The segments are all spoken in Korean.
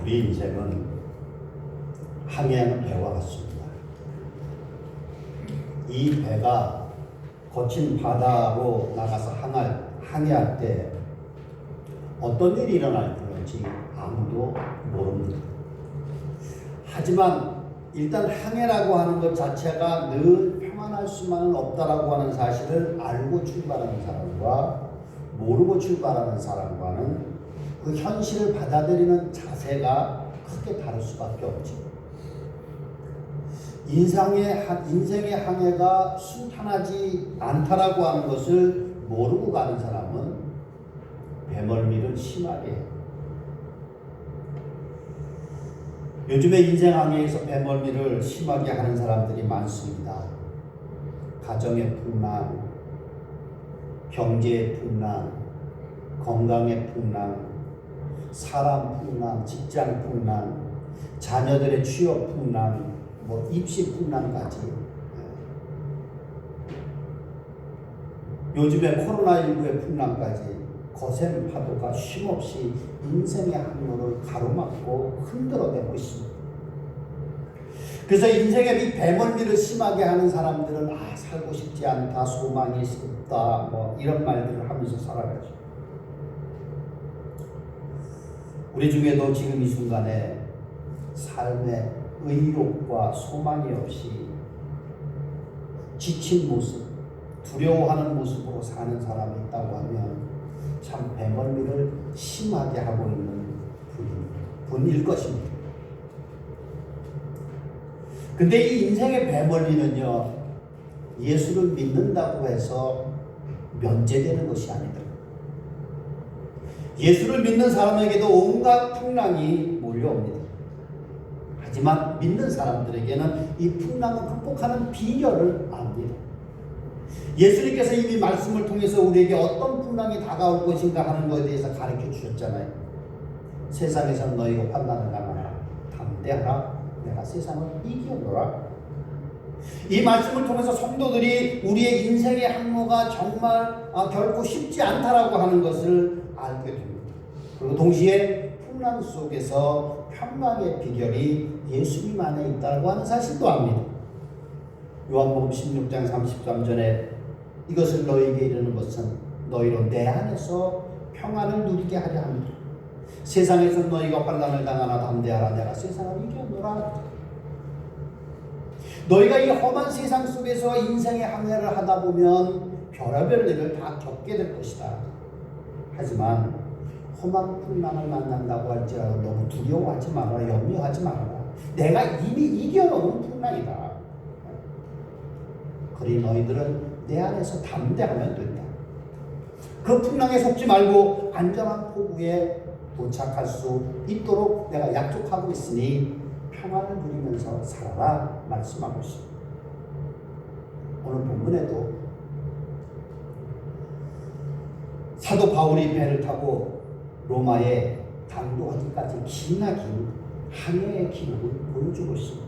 우리 인생은 항해하는 배와 같습니다. 이 배가 거친 바다로 나가서 항해할 때 어떤 일이 일어날 건지 아무도 모릅니다. 하지만 일단 항해라고 하는 것 자체가 늘 평안할 수만은 없다라고 하는 사실을 알고 출발하는 사람과 모르고 출발하는 사람과는 그 현실을 받아들이는 자세가 크게 다를 수밖에 없지. 인생의 항해가 순탄하지 않다라고 하는 것을 모르고 가는 사람은 배멀미를 심하게 해요. 요즘에 인생 항해에서 배멀미를 심하게 하는 사람들이 많습니다. 가정의 풍랑, 경제의 풍랑, 건강의 풍랑, 사람 풍랑, 직장 풍랑, 자녀들의 취업 풍랑, 입시 풍랑까지. 요즘에 코로나19의 풍랑까지 거센 파도가 쉼없이 인생의 항로를 가로막고 흔들어대고 있습니다. 그래서 인생의 이 배멀미를 심하게 하는 사람들은 살고 싶지 않다, 소망이 없다, 이런 말들을 하면서 살아가죠. 우리 중에도 지금 이 순간에 삶의 의욕과 소망이 없이 지친 모습, 두려워하는 모습으로 사는 사람이 있다고 하면 참 배멀미를 심하게 하고 있는 분일 것입니다. 근데 이 인생의 배멀미는요, 예수를 믿는다고 해서 면제되는 것이 아니다. 예수를 믿는 사람에게도 온갖 풍랑이 몰려옵니다. 하지만 믿는 사람들에게는 이 풍랑을 극복하는 비결을 압니다. 예수님께서 이미 말씀을 통해서 우리에게 어떤 풍랑이 다가올 것인가 하는 것에 대해서 가르쳐 주셨잖아요. 세상에서 너희가 환난을 당하라, 담대하라, 내가 세상을 이기노라. 이 말씀을 통해서 성도들이 우리의 인생의 항로가 정말 결코 쉽지 않다라고 하는 것을 알게 됩니다. 그리고 동시에 풍랑 속에서 평강의 비결이 예수님 안에 있다고 하는 사실도 압니다. 요한복음 16장 33절에 이것을 너희에게 이르는 것은 너희로 내 안에서 평안을 누리게 하려 합니다. 세상에서 너희가 환난을 당하나 담대하라, 내가 세상을 이겨노라. 너희가 이 험한 세상 속에서 인생의 항해를 하다 보면 별의별 일을 다 겪게 될 것이다. 하지만 험한 풍랑을 만난다고 할지라도 너무 두려워하지 말아라, 염려하지 말아라. 내가 이미 이겨놓은 풍랑이다. 그러니 너희들은 내 안에서 담대하면 된다. 그 풍랑에 속지 말고 안전한 포구에 도착할 수 있도록 내가 약속하고 있으니 평안을 누리면서 살아라 말씀하고 있습니다. 오늘 본문에도 사도 바울이 배를 타고 로마에 당도하기까지 기나긴 항해의 기록을 보여주고 있습니다.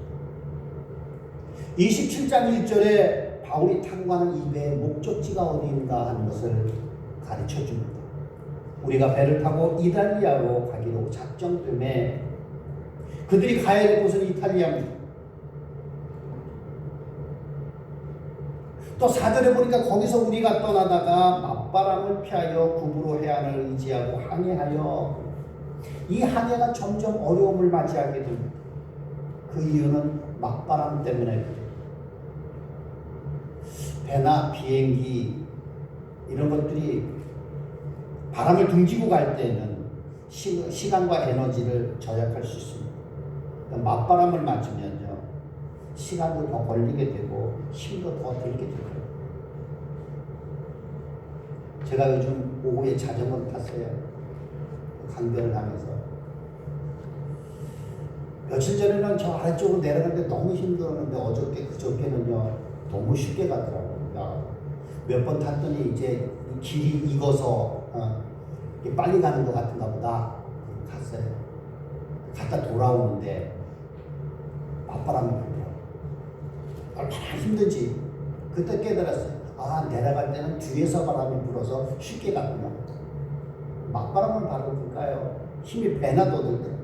27장 1절에 바울이 타고 가는 이 배의 목적지가 어디인가 하는 것을 가르쳐 줍니다. 우리가 배를 타고 이탈리아로 가기로 작정됨에 그들이 가야 될 곳은 이탈리아입니다. 또 4절에 보니까 거기서 우리가 떠나다가 맞바람을 피하여 구부로 해안을 의지하고 항해하여 이 항해가 점점 어려움을 맞이하게 됩니다. 그 이유는 맞바람 때문에 배나 비행기 이런 것들이 바람을 등지고 갈 때는 시간과 에너지를 절약할 수 있습니다. 그러니까 맞바람을 맞으면요, 시간도 더 걸리게 되고 힘도 더 들게 되고요. 제가 요즘 오후에 자전거를 탔어요. 강변을 하면서. 며칠 전에는 저 아래쪽으로 내려가는데 너무 힘들었는데 그저께는요 너무 쉽게 가더라고요. 몇 번 탔더니 이제 길이 익어서 빨리 가는 것 같은가 보다. 갔어요. 갔다 돌아오는데 맞바람이 불더라고요. 얼마나 힘든지 그때 깨달았어요. 내려갈 때는 뒤에서 바람이 불어서 쉽게 갔구나. 맞바람을 바로 불까요? 힘이 배나 더 들더라고요.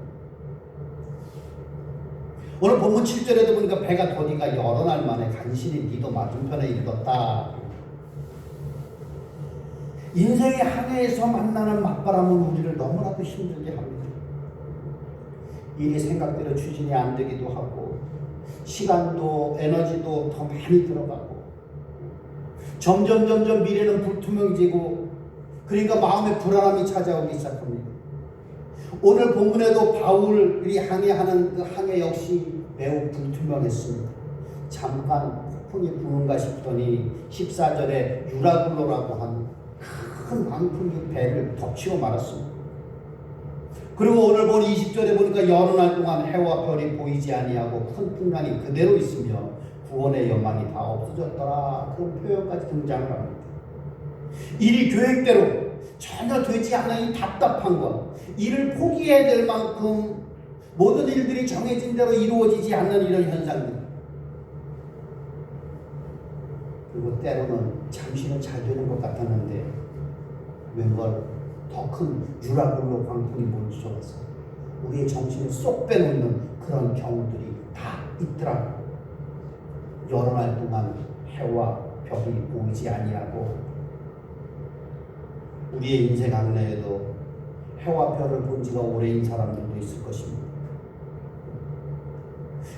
오늘 본문 7절에도 보니까 배가 더디가 여러 날 만에 간신히 니도 맞은편에 이르렀다. 인생의 항해에서 만나는 맞바람은 우리를 너무나도 힘들게 합니다. 일이 생각대로 추진이 안 되기도 하고 시간도 에너지도 더 많이 들어가고 점점 미래는 불투명해지고 그러니까 마음에 불안함이 찾아오기 시작합니다. 오늘 본문에도 바울이 항해하는 그 항해 역시 매우 불투명했습니다. 잠깐 폭풍이 부는가 싶더니 14절에 유라굴로라고 하는 큰 광풍이 배를 덮치고 말았습니다. 그리고 오늘 본 20절에 보니까 여러 날 동안 해와 별이 보이지 아니하고 큰 풍랑이 그대로 있으며 구원의 여망이 다 없어졌더라. 그런 표현까지 등장을 합니다. 일이 계획대로 전혀 되지 않은 이 답답한 것, 일을 포기해야 될 만큼 모든 일들이 정해진 대로 이루어지지 않는 이런 현상들, 그리고 때로는 잠시는 잘 되는 것 같았는데 웬걸 더 큰 유라굴로 광풍이 몰려와서 우리의 정신을 쏙 빼놓는 그런 경우들이 다 있더라고요. 여러 날 동안 해와 별이 보이지 아니하고 우리의 인생 항해에도 해와 별을 본 지가 오래인 사람들도 있을 것입니다.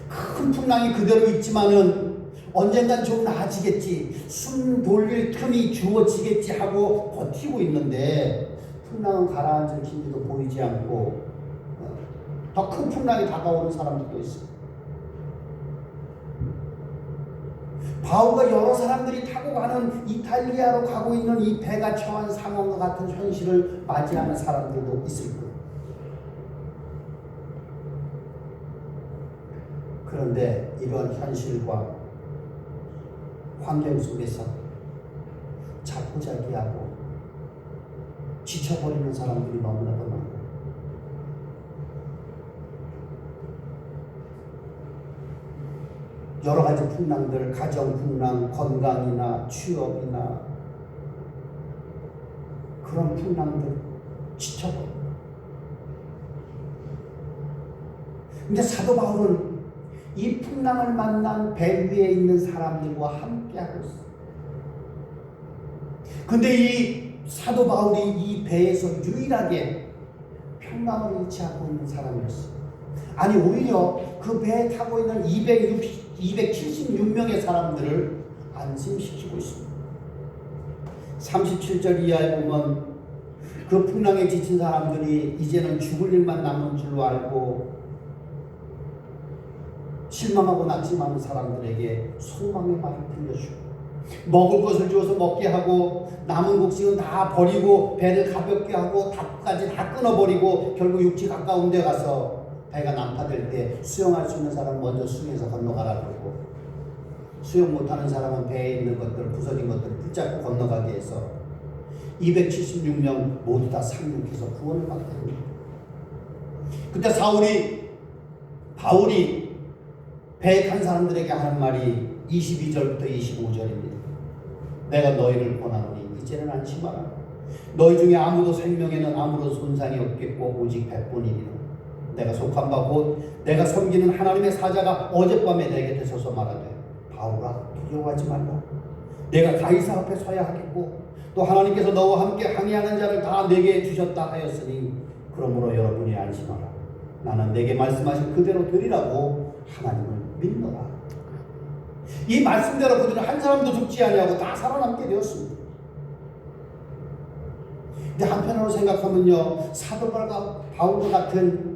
큰 풍랑이 그대로 있지만은 언젠간 좀 나아지겠지, 숨 돌릴 틈이 주어지겠지 하고 버티고 있는데 풍랑은 가라앉을 기미도 보이지 않고 더 큰 풍랑이 다가오는 사람들도 있어요. 바울과 여러 사람들이 타고 가는 이탈리아로 가고 있는 이 배가 처한 상황과 같은 현실을 맞이하는 사람들도 있을 거예요. 그런데 이런 현실과 환경 속에서 자포자기하고 지쳐버리는 사람들이 너무나도 많아요. 여러 가지 풍랑들, 가정 풍랑, 건강이나 취업이나 그런 풍랑들 지쳐버려요. 근데 사도 바울은 이 풍랑을 만난 배 위에 있는 사람들과 함께하고 있어요. 근데 이 사도 바울이 이 배에서 유일하게 평강을 잃지하고 있는 사람이었어요. 아니 오히려 그 배에 타고 있는 276명의 사람들을 안심시키고 있습니다. 37절 이하에 보면 그 풍랑에 지친 사람들이 이제는 죽을 일만 남은 줄로 알고 실망하고 낙심하는 사람들에게 소망의 말을 들려주고 먹을 것을 주어서 먹게 하고 남은 곡식은 다 버리고 배를 가볍게 하고 탑까지 다 끊어버리고 결국 육지 가까운 데 가서 배가 난파될 때 수영할 수 있는 사람은 먼저 수영해서 건너가라 그러고 수영 못하는 사람은 배에 있는 것들, 부서진 것들을 붙잡고 건너가게 해서 276명 모두 다 상륙해서 구원을 받게 됩니다. 그때 바울이 배에 탄 사람들에게 하는 말이 22절부터 25절입니다. 내가 너희를 권하노니 이제는 안심하라. 너희 중에 아무도 생명에는 아무런 손상이 없겠고 오직 배뿐이니라. 내가 속한 바 곧 내가 섬기는 하나님의 사자가 어젯밤에 내 곁에 서서 말하되 바울아 두려워하지 말라. 내가 가이사 앞에 서야 하겠고 또 하나님께서 너와 함께 항해하는 자를 다 내게 주셨다 하였으니 그러므로 여러분이 안심하라. 나는 내게 말씀하신 그대로 되리라고 하나님을 믿노라. 이 말씀대로 그들은 한 사람도 죽지 아니하고 다 살아남게 되었습니다. 근데 한편으로 생각하면요, 사도 바울과 같은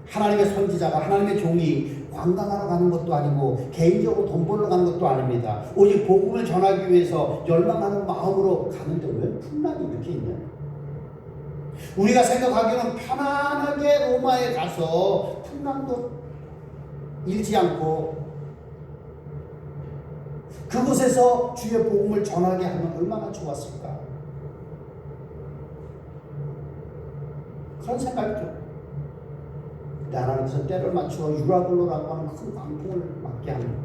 하나님의 선지자가, 하나님의 종이 관광하러 가는 것도 아니고 개인적으로 돈 벌러 가는 것도 아닙니다. 오직 복음을 전하기 위해서 열망하는 마음으로 가는데 왜 풍랑이 이렇게 있냐? 우리가 생각하기에는 편안하게 로마에 가서 풍랑도 일지 않고 그곳에서 주의 복음을 전하게 하면 얼마나 좋았을까? 그런 생각이 들어요. 근데 하나님께서 때를 맞추어 유라굴로라고 하는 큰 광풍을 맞게 합니다.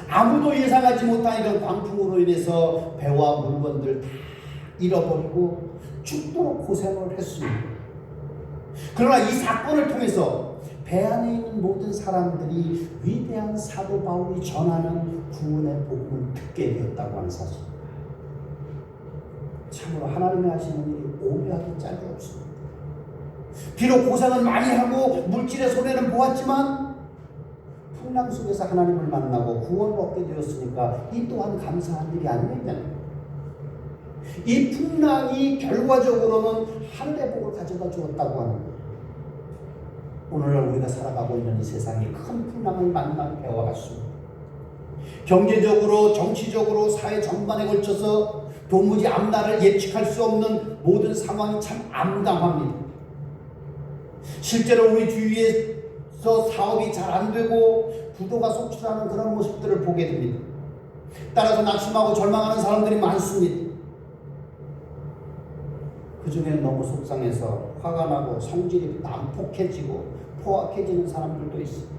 아무도 예상하지 못한 이런 광풍으로 인해서 배와 물건들 다 잃어버리고 죽도록 고생을 했습니다. 그러나 이 사건을 통해서 대안에 있는 모든 사람들이 위대한 사도 바울이 전하는 구원의 복음을 듣게 되었다고 하는 사실. 참으로 하나님이 하시는 일이 오묘하기 짝이 없습니다. 비록 고생은 많이 하고 물질의 손해는 보았지만 풍랑 속에서 하나님을 만나고 구원을 얻게 되었으니까 이 또한 감사한 일이 아니겠냐는. 이 풍랑이 결과적으로는 하늘의 복을 가져다 주었다고 하는 거예요. 오늘날 우리가 살아가고 있는 이 세상이 큰 풍랑을 만난 배와 같습니다. 경제적으로, 정치적으로, 사회 전반에 걸쳐서 도무지 앞날을 예측할 수 없는 모든 상황이 참 암담합니다. 실제로 우리 주위에서 사업이 잘 안 되고 부도가 속출하는 그런 모습들을 보게 됩니다. 따라서 낙심하고 절망하는 사람들이 많습니다. 그 중에 너무 속상해서 화가 나고 성질이 난폭해지고 포악해지는 사람들도 있습니다.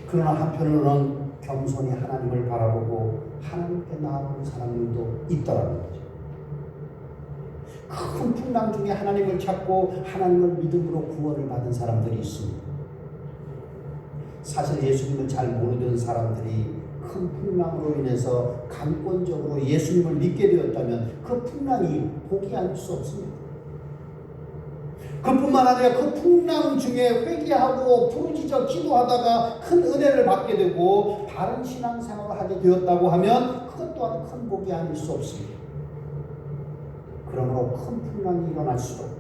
그러나 한편으로는 겸손히 하나님을 바라보고 하나님께 나아오는 사람들도 있더라는 거죠. 큰 풍랑 중에 하나님을 찾고 하나님을 믿음으로 구원을 받은 사람들이 있습니다. 사실 예수님을 잘 모르던 사람들이 큰 풍랑으로 인해서 강권적으로 예수님을 믿게 되었다면 그 풍랑이 복이 아닐 수 없습니다. 그뿐만 아니라 그 풍랑 중에 회개하고 부르짖어 기도하다가 큰 은혜를 받게 되고 바른 신앙생활을 하게 되었다고 하면 그것 또한 큰 복이 아닐 수 없습니다. 그러므로 큰 풍랑이 일어날수록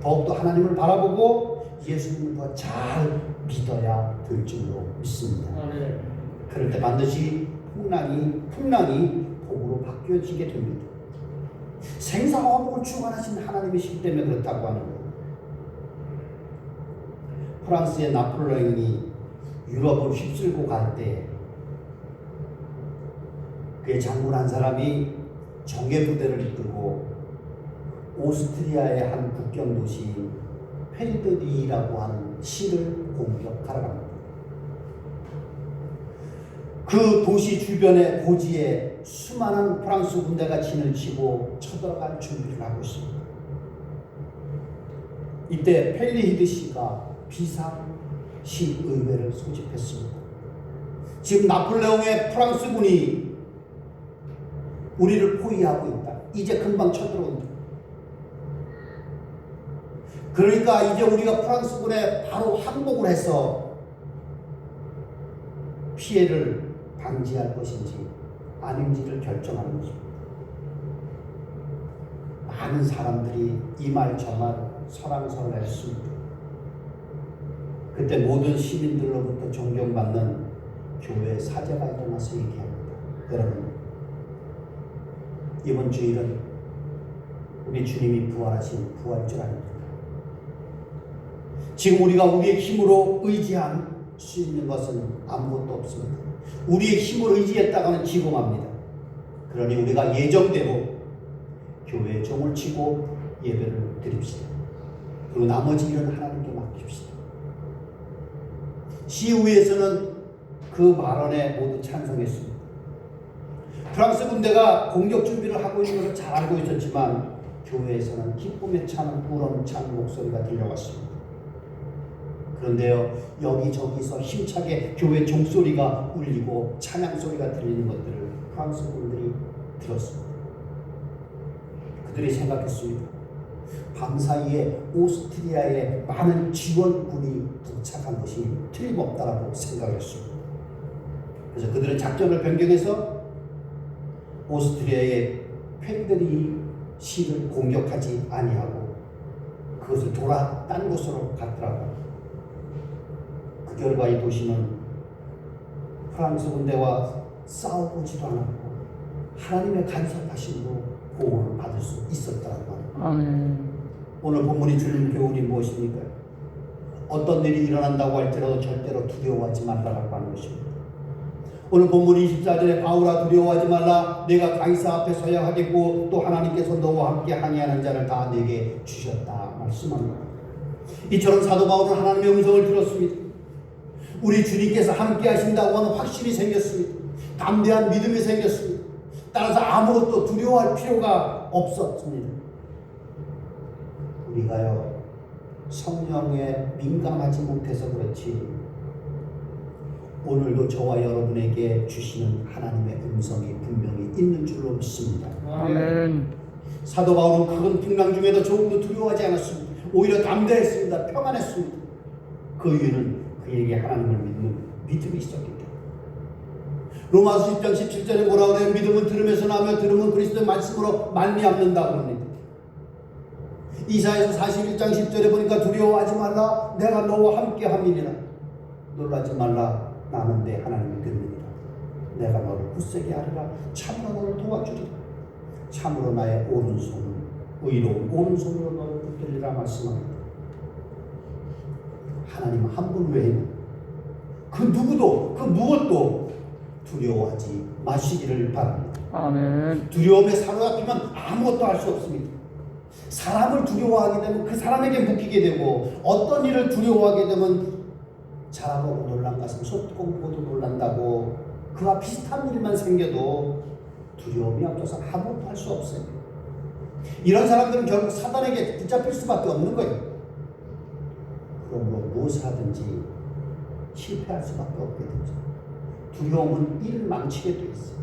더욱더 하나님을 바라보고 예수님을 더 잘 믿어야 될 줄로 믿습니다. 그럴 때 반드시 풍랑이 복으로 바뀌어지게 됩니다. 생사와 복을 주관하신 하나님이시기 때문에 그렇다고 하는 거예요. 프랑스의 나폴레옹이 유럽을 휩쓸고 갈 때 그의 장군 한 사람이 정예부대를 이끌고 오스트리아의 한 국경 도시 페르드리라고 하는 시를 공격하러 갑니다. 그 도시 주변의 고지에 수많은 프랑스 군대가 진을 치고 쳐들어갈 준비를 하고 있습니다. 이때 펠리히드 씨가 비상시 의회를 소집했습니다. 지금 나폴레옹의 프랑스군이 우리를 포위하고 있다. 이제 금방 쳐들어온다. 그러니까 이제 우리가 프랑스군에 바로 항복을 해서 피해를 방지할 것인지 아닌지를 결정하는 것입니다. 많은 사람들이 이 말 저 말 설왕설래했습니다. 그때 모든 시민들로부터 존경받는 교회 사제가 일어나서 얘기합니다. 여러분, 이번 주일은 우리 주님이 부활하신 부활절 아닙니까? 지금 우리가 우리의 힘으로 의지할 수 있는 것은 아무것도 없습니다. 우리의 힘을 의지했다가는 지공합니다. 그러니 우리가 예정대로 교회에 종을 치고 예배를 드립시다. 그리고 나머지 일은 하나님께 맡깁시다. 시의회에서는 그 발언에 모두 찬성했습니다. 프랑스 군대가 공격 준비를 하고 있는 것을 잘 알고 있었지만 교회에서는 기쁨에 차는 우렁찬 목소리가 들려왔습니다. 그런데요, 여기저기서 힘차게 교회 종소리가 울리고 찬양소리가 들리는 것들을 프랑스 군들이 들었습니다. 그들이 생각했습니다. 밤사이에 오스트리아에 많은 지원군이 도착한 것이 틀림없다라고 생각했습니다. 그래서 그들은 작전을 변경해서 오스트리아의 페르드리 시를 공격하지 아니하고 그것을 돌아 딴 곳으로 갔더라고요. 그 결과 이 도시는 프랑스 군대와 싸워보지도 않았고 하나님의 간섭하심으로 보호를 받을 수 있었더라고요. 오늘 본문이 주는 교훈이 무엇입니까? 어떤 일이 일어난다고 할지라도 절대로 두려워하지 말라고 하는 것입니다. 오늘 본문 24절에 바울아 두려워하지 말라 내가 가이사 앞에 서야 하겠고 또 하나님께서 너와 함께 항해하는 자를 다 내게 주셨다 말씀합니다. 이처럼 사도 바울은 하나님의 음성을 들었습니다. 우리 주님께서 함께 하신다고 하는 확신이 생겼습니다. 담대한 믿음이 생겼습니다. 따라서 아무것도 두려워할 필요가 없었습니다. 우리가요 성령에 민감하지 못해서 그렇지 오늘도 저와 여러분에게 주시는 하나님의 음성이 분명히 있는 줄로 믿습니다. 아멘. 사도 바울은 큰 풍랑 중에도 조금도 두려워하지 않았습니다. 오히려 담대했습니다. 평안했습니다. 그 이유는 그에게 하나님을 믿는 믿음이 있었기 때문에. 로마서 10장 17절에 뭐라 그래요? 믿음은 들음에서 나며 들음은 그리스도의 말씀으로 말미암는다고 합니다. 이사야서 41장 10절에 보니까 두려워하지 말라 내가 너와 함께 함이니라. 놀라지 말라 나는 내 하나님이 되느니라. 내가 너를 굳세게 하리라. 참으로 너를 도와주리라. 참으로 나의 오른손은 의로운 오른손으로 너를 붙들리라 말씀합니다. 하나님 한 분 외에는 그 누구도 그 무엇도 두려워하지 마시기를 바랍니다. 아멘. 두려움에 사로잡히면 아무것도 할 수 없습니다. 사람을 두려워하게 되면 그 사람에게 묶이게 되고 어떤 일을 두려워하게 되면 자라보고 놀란 가슴 솟고 보도 놀란다고 그와 비슷한 일만 생겨도 두려움이 앞서서 아무것도 할 수 없어요. 이런 사람들은 결국 사단에게 붙잡힐 수밖에 없는 거예요. 그러므로 무엇을 하든지 실패할 수밖에 없게 되죠. 두려움은 일을 망치게 되어 있어요.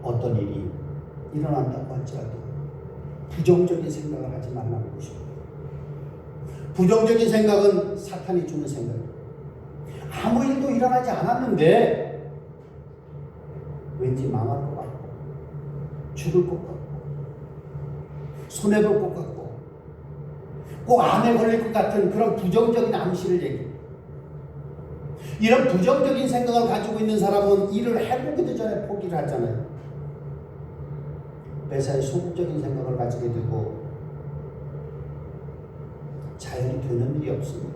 어떤 일이 일어난다고 할지라도 부정적인 생각을 하지 말라는 것입니다. 부정적인 생각은 사탄이 주는 생각입니다. 아무 일도 일어나지 않았는데 왠지 망할 것 같고 죽을 것 같고 손해볼 것 같고 꼭 암에 걸릴 것 같은 그런 부정적인 암시를 얘기해요. 이런 부정적인 생각을 가지고 있는 사람은 일을 해보기도 전에 포기를 하잖아요. 매사에 소극적인 생각을 가지게 되고 자연히 되는 일이 없습니다.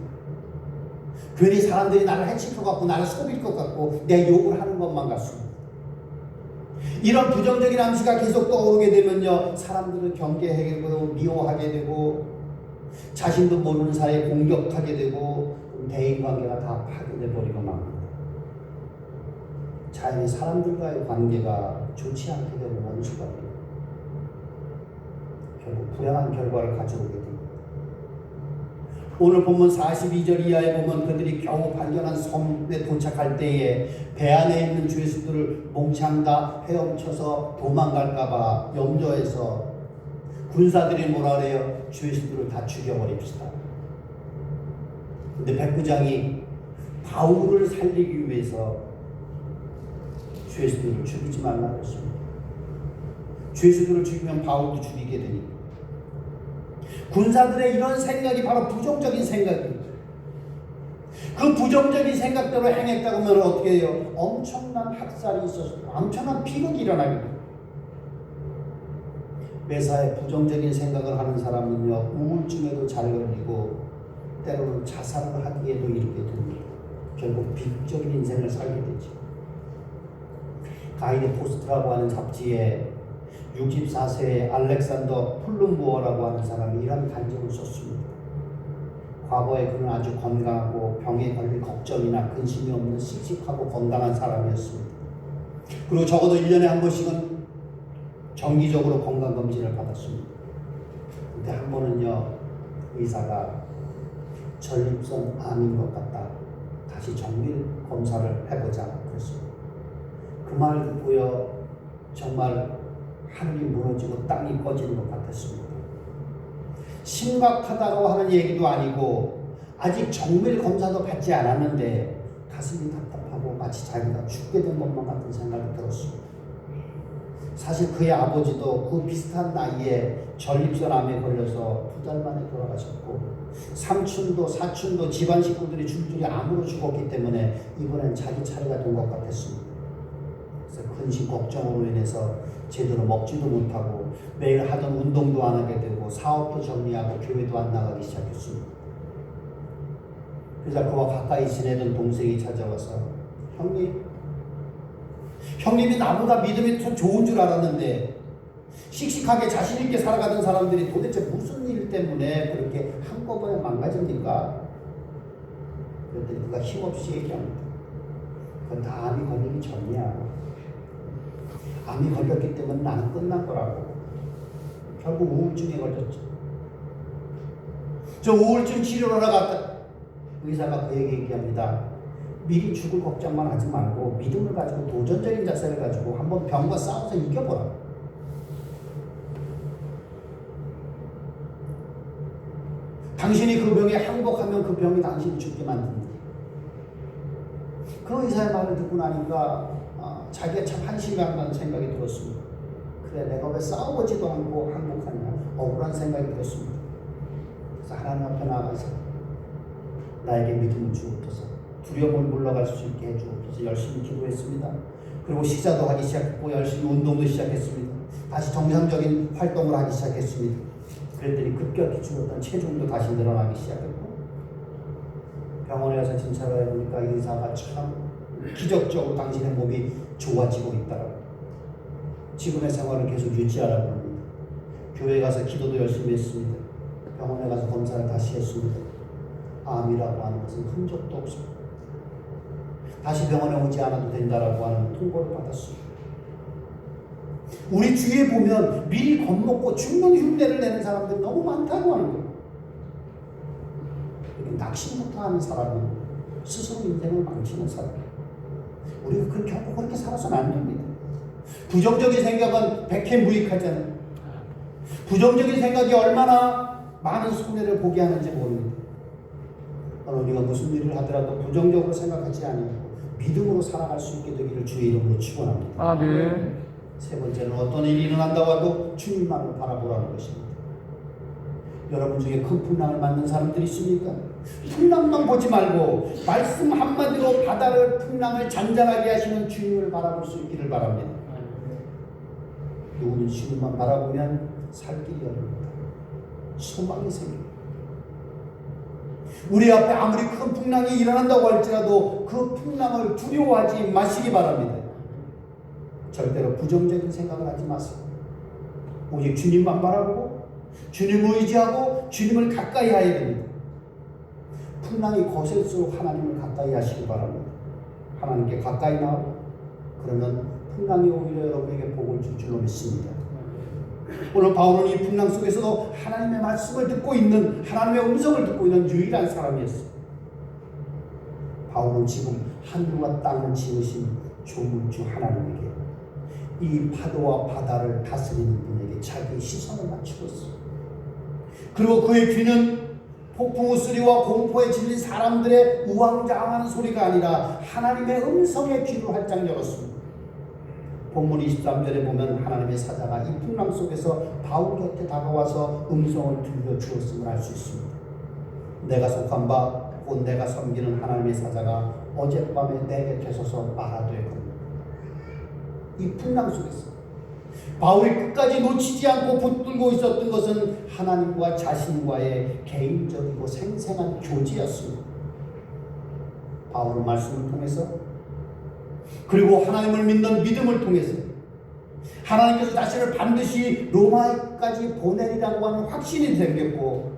괜히 사람들이 나를 해칠 것 같고 나를 속일 것 같고 내 욕을 하는 것만 같습니다. 이런 부정적인 암시가 계속 떠오르게 되면요 사람들을 경계하게 되고 미워하게 되고 자신도 모르는 사이에 공격하게 되고 대인관계가 다 파괴돼 버리고 맙니다. 자연히 사람들과의 관계가 좋지 않게 되는 원수가 됩니다. 결국 불행한 결과를 가져오게 됩니다. 오늘 본문 42절 이하에 보면 그들이 겨우 발견한 섬에 도착할 때에 배 안에 있는 주 예수들을 몽창 다 헤엄쳐서 도망갈까봐 염려해서 군사들이 뭐라 그래요? 주 예수들을 다 죽여버립시다. 근데 백부장이 바울을 살리기 위해서 주 예수들을 죽이지 말라고 했습니다. 주 예수들을 죽이면 바울도 죽이게 되니까. 군사들의 이런 생각이 바로 부정적인 생각입니다. 그 부정적인 생각대로 행했다고 하면 어떻게 해요? 엄청난 학살이 있어서 엄청난 비극이 일어나게 돼요. 매사에 부정적인 생각을 하는 사람은요 우울증에도 잘 걸리고 때로는 자살을 하기에도 이르게 됩니다. 결국 비극적인 인생을 살게 되죠. 가이드 포스트라고 하는 잡지에 64세의 알렉산더 플룸보어라고 하는 사람이 이런 간증을 썼습니다. 과거에 그는 아주 건강하고 병에 걸릴 걱정이나 근심이 없는 씩씩하고 건강한 사람이었습니다. 그리고 적어도 1년에 한 번씩은 정기적으로 건강검진을 받았습니다. 근데 한 번은요 의사가 전립선 암인 것 같다. 다시 정밀 검사를 해보자 그랬습니다. 그 말을 듣고요 정말 하늘이 무너지고 땅이 꺼지는 것 같았습니다. 심각하다고 하는 얘기도 아니고 아직 정밀 검사도 받지 않았는데 가슴이 답답하고 마치 자기가 죽게 된 것만 같은 생각이 들었습니다. 사실 그의 아버지도 그 비슷한 나이에 전립선 암에 걸려서 2달 만에 돌아가셨고 삼촌도 사촌도 집안 식구들이 줄줄이 암으로 죽었기 때문에 이번엔 자기 차례가 된 것 같았습니다. 그래서 근심 걱정으로 인해서 제대로 먹지도 못하고 매일 하던 운동도 안 하게 되고 사업도 정리하고 교회도 안 나가기 시작했습니다. 그래서 그와 가까이 지내던 동생이 찾아와서 형님이 나보다 믿음이 더 좋은 줄 알았는데 씩씩하게 자신있게 살아가던 사람들이 도대체 무슨 일 때문에 그렇게 한꺼번에 망가집니까? 그랬더니 그가 힘없이 얘기합니다. 그건 다 암이 걸리기 전이야. 암이 걸렸기 때문에 나는 끝난 거라고. 결국 우울증에 걸렸죠. 저 우울증 치료를 하러 갔다. 의사가 그에게 얘기합니다. 미리 죽을 걱정만 하지 말고 믿음을 가지고 도전적인 자세를 가지고 한번 병과 싸워서 이겨보라. 당신이 그 병에 항복하면 그 병이 당신이 죽게 만듭니다. 그 의사의 말을 듣고 나니까 자기가 참 한심하다는 생각이 들었습니다. 그래, 내가 왜 싸워보지도 않고 항복하냐, 억울한 생각이 들었습니다. 그래서 하나님 앞에 나가서 나에게 믿음을 주옵소서, 두려움을 물러갈 수 있게 해주옵소서 열심히 기도했습니다. 그리고 식사도 하기 시작했고 열심히 운동도 시작했습니다. 다시 정상적인 활동을 하기 시작했습니다. 그랬더니 급격히 줄었던 체중도 다시 늘어나기 시작했고, 병원에 가서 진찰을 해보니까 의사가 참 기적적으로 당신의 몸이 좋아지고 있다라고, 지금의 생활을 계속 유지하라고 합니다. 교회에 가서 기도도 열심히 했습니다. 병원에 가서 검사를 다시 했습니다. 암이라고 하는 것은 흔적도 없습니다. 다시 병원에 오지 않아도 된다라고 하는 통보를 받았습니다. 우리 주위에 보면 미리 겁먹고 죽는 흉내를 내는 사람들이 너무 많다고 하는 거예요. 낙심부터 하는 사람은 스스로 인생을 망치는 사람이에요. 우리가 결코 그렇게 살아서는 안 됩니다. 부정적인 생각은 백해무익하잖아요. 부정적인 생각이 얼마나 많은 손해를 보게 하는지 모릅니다. 우리가 무슨 일을 하더라도 부정적으로 생각하지 아니하고 믿음으로 살아갈 수 있게 되기를 주의 이름으로 축원합니다. 아멘. 세 번째는 어떤 일이 일어난다고 해도 주님만을 바라보라는 것입니다. 여러분 중에 큰 풍랑을 맞는 사람들이 있습니까? 풍랑만 보지 말고 말씀 한마디로 바다를, 풍랑을 잔잔하게 하시는 주님을 바라볼 수 있기를 바랍니다. 누구는 주님만 바라보면 살 길이 열립니다. 소망이 생깁니다. 우리 앞에 아무리 큰 풍랑이 일어난다고 할지라도 그 풍랑을 두려워하지 마시기 바랍니다. 절대로 부정적인 생각을 하지 마세요. 오직 주님만 바라보고 주님을 의지하고 주님을 가까이 해야 됩니다. 풍랑이 거셀수록 하나님을 가까이 하시기 바랍니다. 하나님께 가까이 나오고 그러면 풍랑이 오히려 여러분에게 복을 줄 줄로 믿습니다. 오늘 바울은 이 풍랑 속에서도 하나님의 말씀을 듣고 있는, 하나님의 음성을 듣고 있는 유일한 사람이었어요. 바울은 지금 하늘과 땅을 지으신 조물주 하나님에게, 이 파도와 바다를 다스리는 분에게 자기의 시선을 맞추고 있어요. 그리고 그의 귀는 폭풍우 소리와 공포에 질린 사람들의 우왕좌왕하는 소리가 아니라 하나님의 음성의 귀를 활짝 열었습니다. 본문 23절에 보면 하나님의 사자가 이 풍랑 속에서 바울 곁에 다가와서 음성을 들려주었음을 알 수 있습니다. 내가 속한 바 곧 내가 섬기는 하나님의 사자가 어젯밤에 내 곁에 서서 말하되 겁니다. 이 풍랑 속에서 바울이 끝까지 놓치지 않고 붙들고 있었던 것은 하나님과 자신과의 개인적이고 생생한 교제였습니다. 바울은 말씀을 통해서, 그리고 하나님을 믿는 믿음을 통해서 하나님께서 자신을 반드시 로마까지 보내리라고 하는 확신이 생겼고,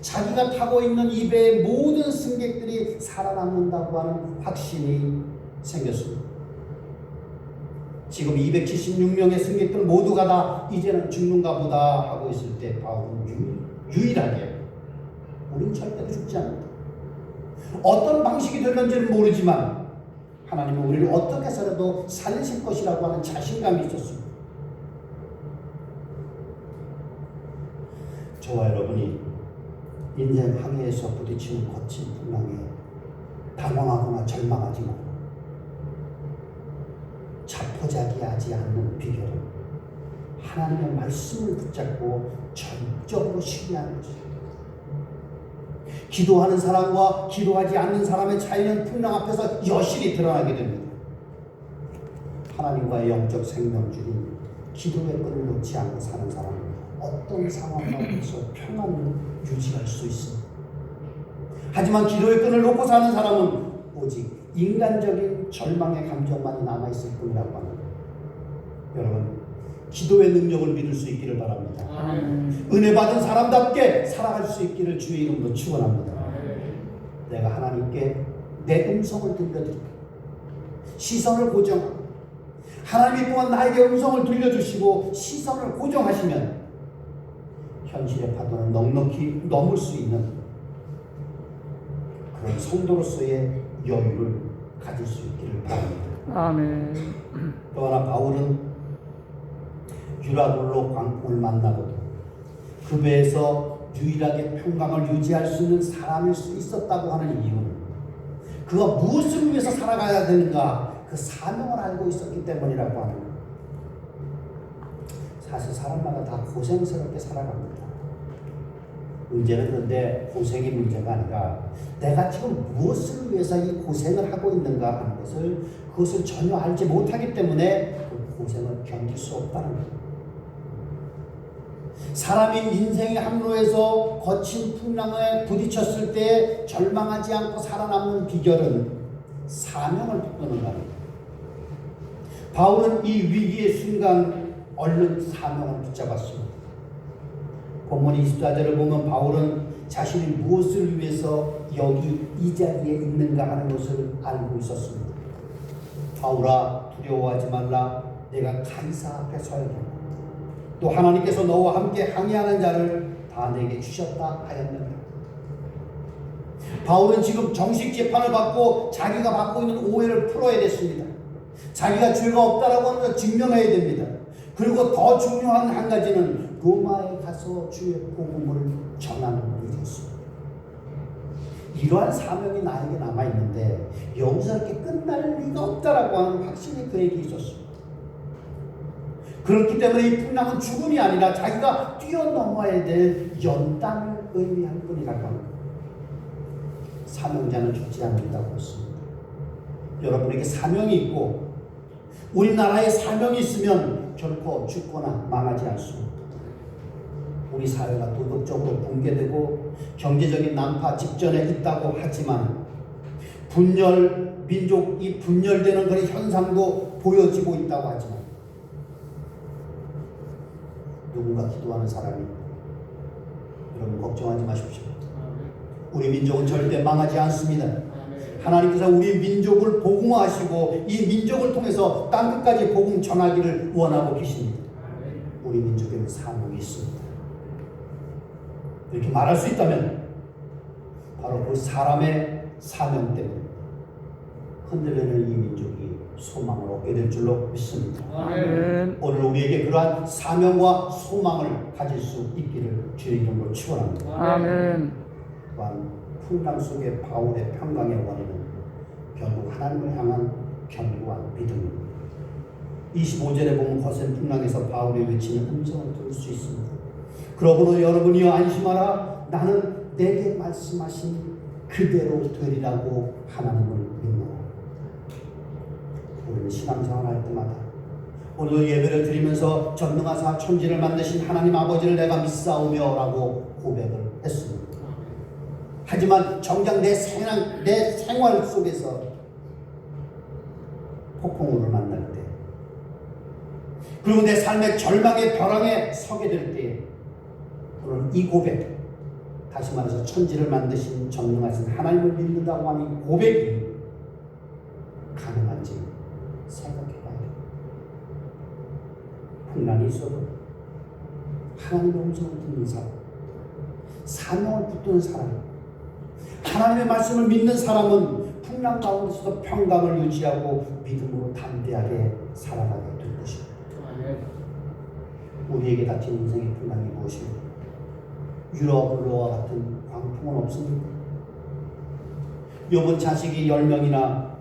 자기가 타고 있는 이 배의 모든 승객들이 살아남는다고 하는 확신이 생겼습니다. 지금 276명의 승객들 모두가 다 이제는 죽는가 보다 하고 있을 때 바울은 유일하게 우린 절대로 죽지 않는다. 어떤 방식이 될는지는 모르지만 하나님은 우리를 어떻게 해서라도 살리실 것이라고 하는 자신감이 있었습니다. 저와 여러분이 인생 항해에서 부딪히는 거친 풍랑에 당황하거나 절망하지 말고 자포자기하지 않는 비결은 하나님의 말씀을 붙잡고 전적으로 신뢰하는 것입니다. 기도하는 사람과 기도하지 않는 사람의 차이는 풍랑 앞에서 여실히 드러나게 됩니다. 하나님과의 영적 생명줄인 기도의 끈을 놓지 않고 사는 사람은 어떤 상황 가운데서 평안을 유지할 수 있습니다. 하지만 기도의 끈을 놓고 사는 사람은 오직 인간적인 절망의 감정만이 남아있을 뿐이라고 합니다. 여러분, 기도의 능력을 믿을 수 있기를 바랍니다. 은혜 받은 사람답게 살아갈 수 있기를 주의 이름으로 축원합니다. 내가 하나님께 내 음성을 들려드립니다. 시선을 고정하고 하나님이 또한 나에게 음성을 들려주시고 시선을 고정하시면 현실의 파도는 넉넉히 넘을 수 있는 그런 성도로서의 여유를 가질 수 있기를 바랍니다. 아멘. 또 하나 바울은 유라굴로 광풍을 만나고도 그 배에서 유일하게 평강을 유지할 수 있는 사람일 수 있었다고 하는 이유는 그가 무엇을 위해서 살아가야 되는가 그 사명을 알고 있었기 때문이라고 하는 거예요. 사실 사람마다 다 고생스럽게 살아갑니다. 문제는 그런데 고생이 문제가 아니라 내가 지금 무엇을 위해서 이 고생을 하고 있는가 하는 것을 그것을 전혀 알지 못하기 때문에 그 고생을 견딜 수 없다는 거예요. 사람이 인생의 항로에서 거친 풍랑에 부딪혔을 때 절망하지 않고 살아남는 비결은 사명을 붙드는 겁니다. 바울은 이 위기의 순간 얼른 사명을 붙잡았습니다. 본문 24절을 보면 바울은 자신이 무엇을 위해서 여기 이 자리에 있는가 하는 것을 알고 있었습니다. 바울아 두려워하지 말라. 내가 가이사 앞에 서야 된다. 또 하나님께서 너와 함께 항의하는 자를 다 내게 주셨다 하였느니라. 바울은 지금 정식 재판을 받고 자기가 받고 있는 오해를 풀어야 됐습니다. 자기가 죄가 없다라고 하는 걸 증명해야 됩니다. 그리고 더 중요한 한 가지는 로마에 가서 주의 복음을 전하는 일이었습니다. 이러한 사명이 나에게 남아있는데 여기서 이렇게 끝날 리가 없다라고 하는 확신이 그에게 있었습니다. 그렇기 때문에 이 풍랑은 죽음이 아니라 자기가 뛰어넘어야 될 연단을 의미할 뿐이라고 합니다. 사명자는 죽지 않는다고 했습니다. 여러분에게 사명이 있고 우리나라에 사명이 있으면 결코 죽거나 망하지 않습니다. 우리 사회가 도덕적으로 붕괴되고 경제적인 난파 직전에 있다고 하지만 민족이 분열되는 그런 현상도 보여지고 있다고 하지만 누군가 기도하는 사람이 여러분 걱정하지 마십시오. 우리 민족은 절대 망하지 않습니다. 하나님께서 우리 민족을 복음화하시고 이 민족을 통해서 땅끝까지 복음 전하기를 원하고 계십니다. 우리 민족에는 사명이 있습니다. 이렇게 말할 수 있다면 바로 그 사람의 사명 때문에 흔들리는 이 민족이 소망을 얻게 될 줄로 믿습니다. 아멘. 오늘 우리에게 그러한 사명과 소망을 가질 수 있기를 주의 이름으로 축원합니다. 아멘. 또한 풍랑 속의 바울의 평강의 원인은 결국 하나님을 향한 견고한 믿음입니다. 25절에 보면 거센 풍랑에서 바울이 외치는 음성을 들을 수 있습니다. 그러므로 여러분이여 안심하라. 나는 내게 말씀하신 그대로 되리라고 하나님을 믿노라. 우리는 신앙생활 할 때마다 오늘 예배를 드리면서 전능하사 천지를 만드신 하나님 아버지를 내가 믿사오며 라고 고백을 했습니다. 하지만 정작 내 생활 속에서 폭풍우를 만날 때 그리고 내 삶의 절망의 벼랑에 서게 될 때 오늘 이 고백, 다시 말해서 천지를 만드신 전능하신 하나님을 믿는다고 하는 이 고백이 가능한지 생각해봐야 돼요. 풍랑이 있어도 하나님의 음성을 듣는 사람, 사명을 붙드는 사람, 하나님의 말씀을 믿는 사람은 풍랑 가운데서도 평강을 유지하고 믿음으로 담대하게 살아가게 될 것입니다. 우리에게 닥친 인생의 풍랑이 무엇입니까? 유라굴로와 같은 광풍은 없습니까? 욥은 자식이 10명이나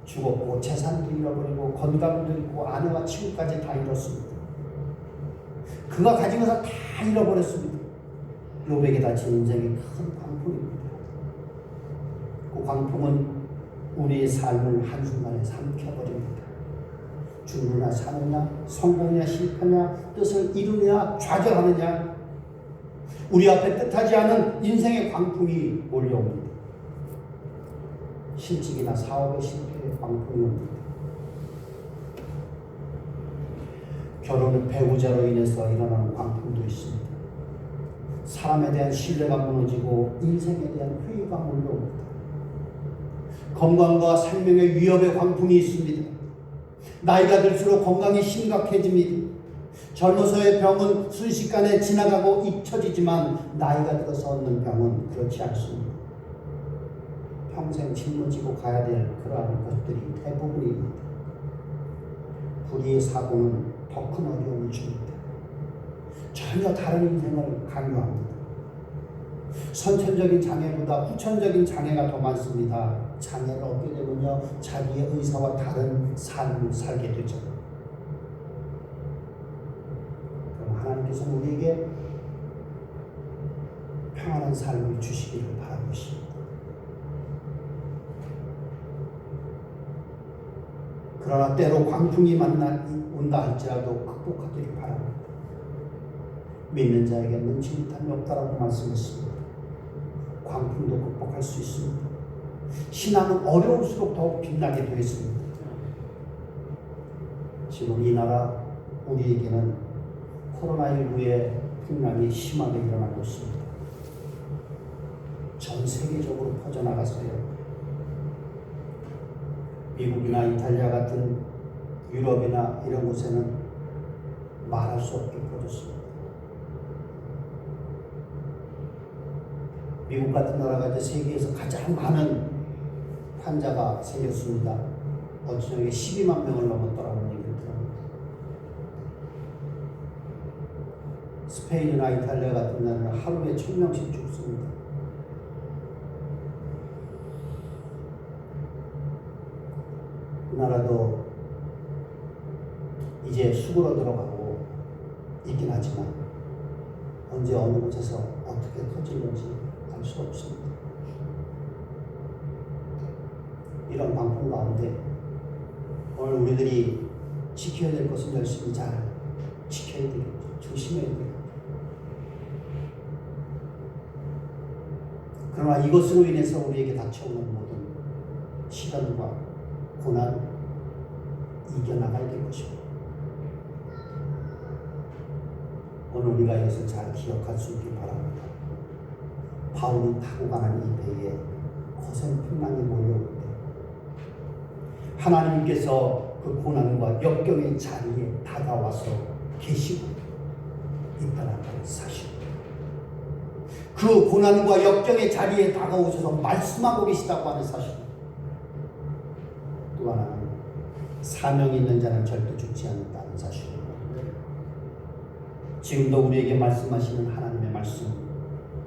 죽었고 재산도 잃어버리고 건강도 잃고 아내와 친구까지 다 잃었습니다. 그가 가진 것을 다 잃어버렸습니다. 욥에게 닥친 인생이 큰 광풍입니다. 그 광풍은 우리의 삶을 한순간에 삼켜버립니다. 죽느냐 사느냐 성공이냐 실패냐 뜻을 이루냐 좌절하느냐 우리 앞에 뜻하지 않은 인생의 광풍이 몰려옵니다. 실직이나 사업의 실패의 광풍이 옵니다. 결혼은 배우자로 인해서 일어나는 광풍도 있습니다. 사람에 대한 신뢰가 무너지고 인생에 대한 회의가 몰려옵니다. 건강과 생명의 위협의 광풍이 있습니다. 나이가 들수록 건강이 심각해집니다. 젊어서의 병은 순식간에 지나가고 잊혀지지만 나이가 들어서 얻는 병은 그렇지 않습니다. 평생 짊어지고 가야 될 그러한 것들이 대부분입니다. 불의의 사고는 더 큰 어려움을 줍니다. 전혀 다른 인생을 강요합니다. 선천적인 장애보다 후천적인 장애가 더 많습니다. 장애를 얻게 되면요, 자기의 의사와 다른 삶을 살게 되죠. 그럼 하나님께서 우리에게 평안한 삶을 주시기를 바라고 있습니다. 그러나 때로 광풍이 온다 할지라도 극복하기를 바랍니다. 믿는 자에게 능치 못함이 없다라고 말씀했습니다. 광풍도 극복할 수 있습니다. 신앙은 어려울수록 더욱 빛나게 되겠습니다. 지금 이 나라 우리에게는 코로나19의 풍랑이 심하게 일어나고 있습니다. 전 세계적으로 퍼져나가서요, 미국이나 이탈리아 같은 유럽이나 이런 곳에는 말할 수 없게 퍼졌습니다. 미국 같은 나라가 이제 세계에서 가장 많은 환자가 생겼습니다. 어쩌면 12만 명을 넘었더라는 얘기를 들었습니다. 스페인이나 이탈리아 같은 나라는 하루에 1000명씩 죽습니다. 우리나라도 이제 수그러 들어가고 있긴 하지만 언제 어느 곳에서 어떻게 터질는지 알 수 없습니다. 이런 방풍 가운데 오늘 우리들이 지켜야 될 것은 열심히 잘 지켜야 되겠죠. 조심해야 되겠죠. 그러나 이것으로 인해서 우리에게 닥쳐오는 모든 시련과 고난 이겨나가야 될 것입니다. 오늘 우리가 이것을 잘 기억할 수 있길 바랍니다. 바울이 타고 가는 이 배에 거센 풍랑이 몰려올 때 하나님께서 그 고난과 역경의 자리에 다가와서 계시고 있다는 사실입니다. 그 고난과 역경의 자리에 다가오셔서 말씀하고 계시다고 하는 사실입니다. 또 하나는 사명이 있는 자는 절대 죽지 않는다는 사실입니다. 지금도 우리에게 말씀하시는 하나님의 말씀,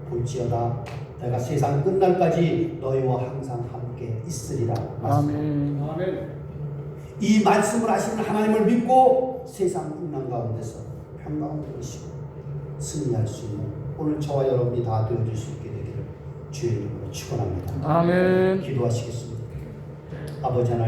볼지어다 내가 세상 끝날까지 너희와 항상 함께 있으리라 말씀합니다. 아멘. 이 말씀을 하시는 하나님을 믿고 세상 풍랑 가운데서 평강을 이루시고 승리할 수 있는 오늘 저와 여러분이 다 되어줄 수 있게 되기를 주의 이름으로 축원합니다. 아멘. 기도하시겠습니다. 아버지 하나님,